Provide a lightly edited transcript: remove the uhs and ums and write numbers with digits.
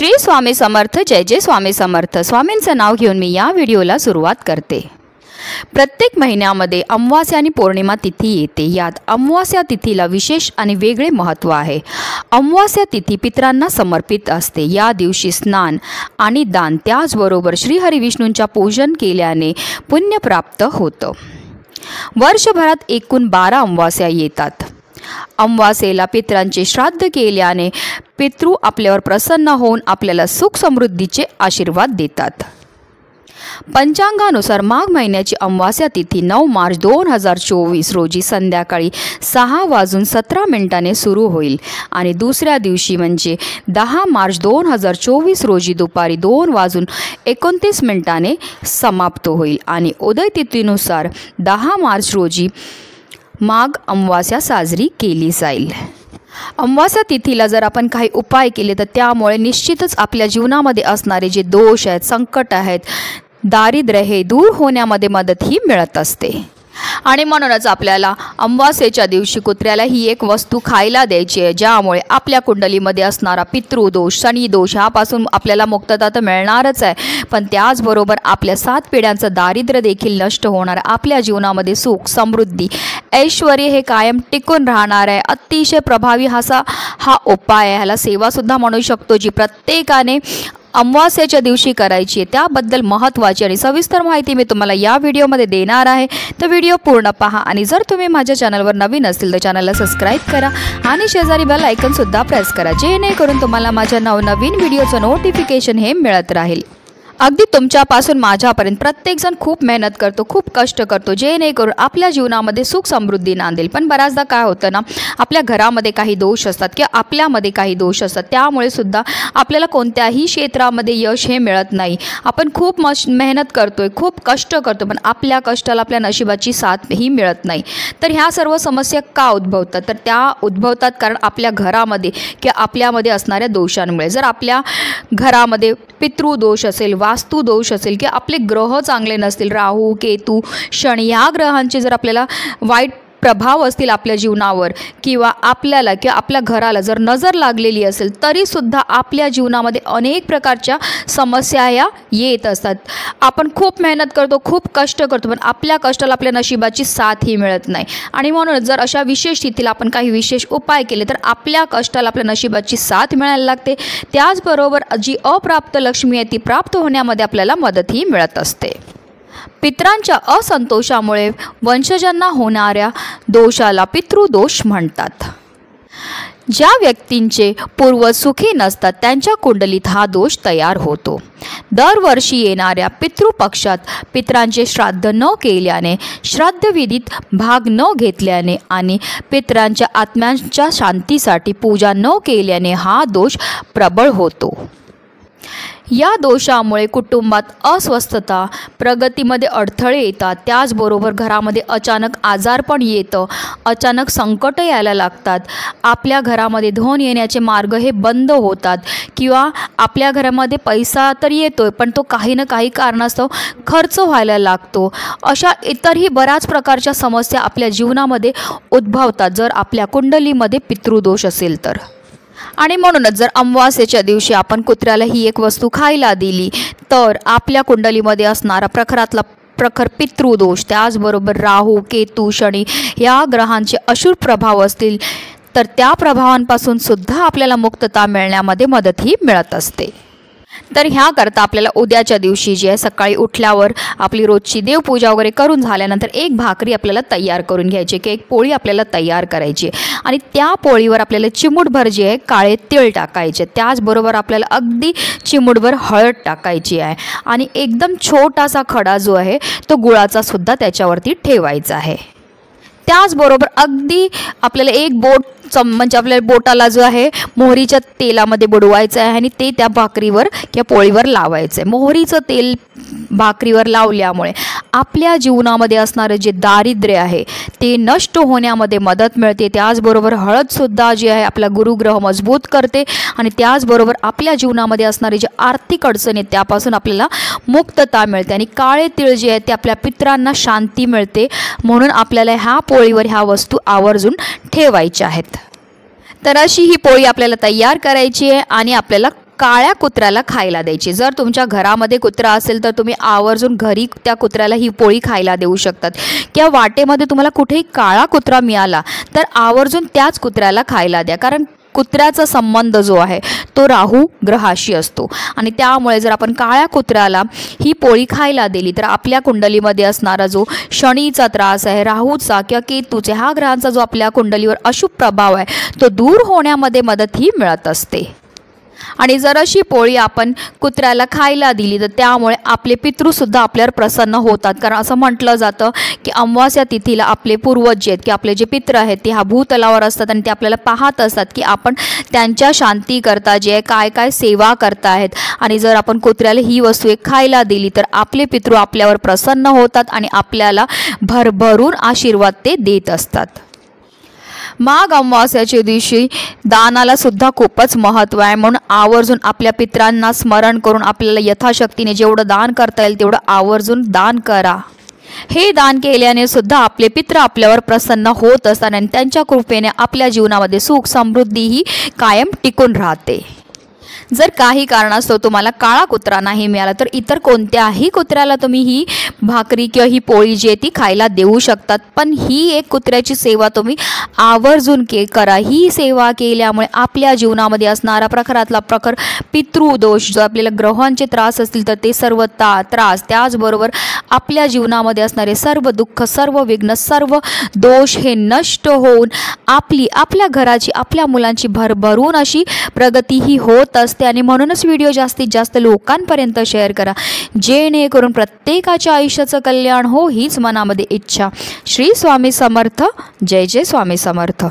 श्री स्वामी समर्थ। जय जय स्वामी समर्थ। स्वामींचं नाव घेऊन मी या व्हिडिओला सुरुवात करते। प्रत्येक महिन्यामध्ये अमावास्या आणि पौर्णिमा तिथी येते। यात अमावास्या तिथीला विशेष आणि वेगळे महत्त्व आहे। अमावास्या तिथी पितरांना समर्पित असते। या दिवशी स्नान आणि दान त्याचबरोबर श्री हरिविष्णूंच्या पूजन केल्याने पुण्य प्राप्त होतं। वर्षभरात एकूण 12 अमावास्या येतात। अमावास्येला पितरांचे श्राद्ध केल्याने पितृ आपल्यावर प्रसन्न होऊन आपल्याला सुख समृद्धीचे आशीर्वाद देतात। पंचांगानुसार माघ महिन्याची अमावास्या तिथी 9 मार्च 2024 रोजी संध्याकाळी 6:17 सुरू होईल आणि दुसऱ्या दिवशी म्हणजे 10 मार्च 2024 रोजी दुपारी 2:29 समाप्त होईल आणि उदय तिथीनुसार 10 मार्च रोजी माघ अमावास्या साजरी केली जाईल। अमावास्या तिथीला जर आपण काही उपाय केले तर त्यामुळे निश्चितच आपल्या जीवनामध्ये असणारे जे दोष आहेत, संकट आहेत, दारिद्र्य हे दूर होण्यामध्ये मदतही मिळत असते। आणि म्हणूनच आपल्याला अमावास्येच्या दिवशी कुत्र्याला ही एक वस्तू खायला द्यायची आहे, ज्यामुळे आपल्या कुंडलीमध्ये असणारा पितृदोष, शनी दोष ह्यापासून आपल्याला मुक्तता तर मिळणारच आहे, पण त्याचबरोबर आपल्या 7 पिढ्यांचं दारिद्र्य देखील नष्ट होणार। आपल्या जीवनामध्ये सुख, समृद्धी, ऐश्वर्य हे कायम टिकून राहणार आहे। अतिशय प्रभावी हा उपाय आहे। ह्याला सेवासुद्धा म्हणू शकतो, जी प्रत्येकाने अमावास्येच्या दिवशी करायची आहे। त्याबद्दल महत्त्वाची आणि सविस्तर माहिती मी तुम्हाला या व्हिडिओमध्ये देणार आहे, तर व्हिडिओ पूर्ण पहा। आणि जर तुम्ही माझ्या चॅनलवर नवीन असतील तर चॅनलला सबस्क्राईब करा आणि शेजारी बेल आयकॉनसुद्धा प्रेस करा, जेणेकरून तुम्हाला माझ्या नवनवीन व्हिडिओचं नोटिफिकेशन हे मिळत राहील। अगदी तुमच्यापासून माझ्यापर्यंत प्रत्येकजण खूप मेहनत करतो, खूप कष्ट करतो, जेणेकरून आपल्या जीवनामध्ये सुख समृद्धी नांदेल। पण बऱ्याचदा काय होतं ना, आपल्या घरामध्ये काही दोष असतात किंवा आपल्यामध्ये काही दोष असतात, त्यामुळे सुद्धा आपल्याला कोणत्याही क्षेत्रामध्ये यश हे मिळत नाही। आपण खूप मेहनत करतोय, खूप कष्ट करतो, पण आपल्या कष्टाला आपल्या नशिबाची साथ ही मिळत नाही। तर ह्या सर्व समस्या का उद्भवतात? तर त्या उद्भवतात कारण आपल्या घरामध्ये किंवा आपल्यामध्ये असणाऱ्या दोषांमुळे। जर आपल्या घरामध्ये पितृदोष असेल, वास्तू दोष असेल किंवा आपले ग्रह चांगले नसतील, राहू, केतू, शनी ह्या ग्रहांचे जर आपल्याला वाईट प्रभाव असतील आपल्या जीवनावर किंवा आपल्याला किंवा आपल्या घराला जर नजर लागलेली असेल, तरीसुद्धा आपल्या जीवनामध्ये अनेक प्रकारच्या समस्या या येत असतात। आपण खूप मेहनत करतो, खूप कष्ट करतो, पण आपल्या कष्टाला आपल्या नशिबाची साथ ही मिळत नाही। आणि म्हणूनच जर अशा विशेष स्थितीला आपण काही विशेष उपाय केले तर आपल्या कष्टाला आपल्या नशिबाची साथ मिळायला लागते। त्याचबरोबर जी अप्राप्त लक्ष्मी आहे ती प्राप्त होण्यामध्ये आपल्याला मदतही मिळत असते। पितरांच्या असंतोषामुळे वंशजांना होणाऱ्या दोषाला पितृदोष म्हणतात। ज्या व्यक्तींचे पूर्वज सुखी नसतात त्यांच्या कुंडलीत हा दोष तयार होतो। दरवर्षी येणाऱ्या पितृपक्षात पितरांचे श्राद्ध न केल्याने, श्राद्धविधीत भाग न घेतल्याने आणि पितरांच्या आत्म्यांच्या शांतीसाठी पूजा न केल्याने हा दोष प्रबळ होतो। या दोषामुळे कुटुंबात अस्वस्थता, प्रगतीमध्ये अडथळे येतात, त्याचबरोबर घरामध्ये अचानक आजारपण येतं, अचानक संकट यायला लागतात, आपल्या घरामध्ये धन येण्याचे मार्ग हे बंद होतात किंवा आपल्या घरामध्ये पैसा तर येतोय पण तो काही ना काही कारणास्तव खर्च व्हायला लागतो। अशा इतरही बऱ्याच प्रकारच्या समस्या आपल्या जीवनामध्ये उद्भवतात जर आपल्या कुंडलीमध्ये पितृदोष असेल तर। आणि म्हणूनच जर अमावास्येच्या दिवशी आपण कुत्र्याला ही एक वस्तू खायला दिली तर आपल्या कुंडलीमध्ये असणारा प्रखर पितृदोष, त्याचबरोबर राहू, केतू, शनी या ग्रहांचे अशुभ प्रभाव असतील तर त्या प्रभावांपासून सुद्धा आपल्याला मुक्तता मिळण्यामध्ये मदतही मिळत असते। तर ह्याकरता आपल्याला उद्याच्या दिवशी जी आहे सकाळी उठल्यावर आपली रोजची देवपूजा वगैरे करून झाल्यानंतर एक भाकरी आपल्याला तयार करून घ्यायची की एक पोळी आपल्याला तयार करायची आणि त्या पोळीवर आपल्याला चिमूटभर जे आहे काळे तीळ टाकायचे, त्याचबरोबर आपल्याला अगदी चिमूटभर हळद टाकायची आहे आणि एकदम छोटासा खडा जो आहे तो गुळाचा सुद्धा त्याच्यावरती ठेवायचा आहे। त्याचबरोबर अगदी आपल्याला एक बोट म्हणजे आपल्या बोटाला जो आहे मोहरीच्या तेलामध्ये बुडवायचं आहे आणि ते त्या भाकरीवर किंवा पोळीवर लावायचं आहे। मोहरीचं तेल भाकरीवर लावल्यामुळे आपल्या जीवनामध्ये असणारे जे दारिद्र्य आहे ते नष्ट होण्यामध्ये मदत मिळते। त्याचबरोबर हळदसुद्धा जी आहे आपला गुरुग्रह मजबूत करते आणि त्याचबरोबर आपल्या जीवनामध्ये असणारे जे आर्थिक अडचणी त्यापासून आपल्याला मुक्तता मिळते आणि काळे तीळ जे आहे ते आपल्या पितरांना शांती मिळते। म्हणून आपल्याला ह्या पोळीवर ह्या वस्तू आवर्जून ठेवायच्या आहेत। तर अशी ही पोळी आपल्याला तयार करायची आहे आणि आपल्याला काळ्या कुत्र्याला खायला द्यायची. जर तुमच्या घरामध्ये कुत्रा असेल तर तुम्ही आवर्जून घरी त्या कुत्र्याला ही पोळी खायला देऊ शकतात. किंवा वाटेमध्ये तुम्हाला कुठेही काळा कुत्रा मिळाला तर आवर्जून त्याच कुत्र्याला खायला द्या. कारण कुत्र्याचा संबंध जो आहे तो राहू ग्रहाशी असतो आणि त्यामुळे जर आपण काळ्या कुत्र्याला ही पोळी खायला दिली तर आपल्या कुंडलीमध्ये असणारा जो शनीचा त्रास आहे, राहूचा किंवा केतूचा, ह्या ग्रहांचा जो आपल्या कुंडलीवर अशुभ प्रभाव आहे तो दूर होण्यामध्ये मदतही मिळत असते. आणि जर अशी पोळी आपण कुत्र्याला खायला दिली तर त्यामुळे आपले पितृसुद्धा आपल्यावर प्रसन्न होतात. कारण असं म्हटलं जातं की अमावास्या तिथीला आपले पूर्वज जे आहेत की आपले जे पितृ आहेत ते ह्या भूतलावर असतात आणि ते आपल्याला पाहत असतात की आपण त्यांच्या शांतीकरता जे काय काय सेवा करताहेत. आणि जर आपण कुत्र्याला ही वस्तू एक खायला दिली तर आपले पितृ आपल्यावर प्रसन्न होतात आणि आपल्याला भरभरून आशीर्वाद ते देत असतात. माघ अमावास्याच्या दिवशी दानाला सुद्धा खूपच महत्त्व आहे. म्हणून आवर्जून आपल्या पितरांना स्मरण करून आपल्याला यथाशक्तीने जेवढं दान करता येईल तेवढं आवर्जून दान करा. हे दान केल्याने सुद्धा आपले पित्र आपल्यावर प्रसन्न होत असतात आणि त्यांच्या कृपेने आपल्या जीवनामध्ये सुख समृद्धी ही कायम टिकून राहते. जर काही कारणास्तव तुम्हाला काळा कुत्रा नाही मिळाला तर इतर कोणत्याही कुत्र्याला तुम्ही ही भाकरी किंवा ही पोळी जी आहे ती खायला देऊ शकतात. पण ही एक कुत्र्याची सेवा तुम्ही आवर्जून करा. ही सेवा केल्यामुळे आपल्या जीवनामध्ये असणारा प्रखरातला प्रखर पितृदोष जो आपल्याला ग्रहांचे त्रास असतील तर ते सर्व त्रास, त्याचबरोबर आपल्या जीवनामध्ये असणारे सर्व दुःख, सर्व विघ्न, सर्व दोष हे नष्ट होऊन आपल्या घराची, आपल्या मुलांची भरभरून अशी प्रगती ही होत असते. आणि म्हणूनच व्हिडिओ जास्तीत जास्त लोकांपर्यंत शेअर करा जेणेकरून प्रत्येकाच्या आयुष्याचं कल्याण हो हीच मनामध्ये इच्छा. श्री स्वामी समर्थ. जय जय स्वामी समर्थ.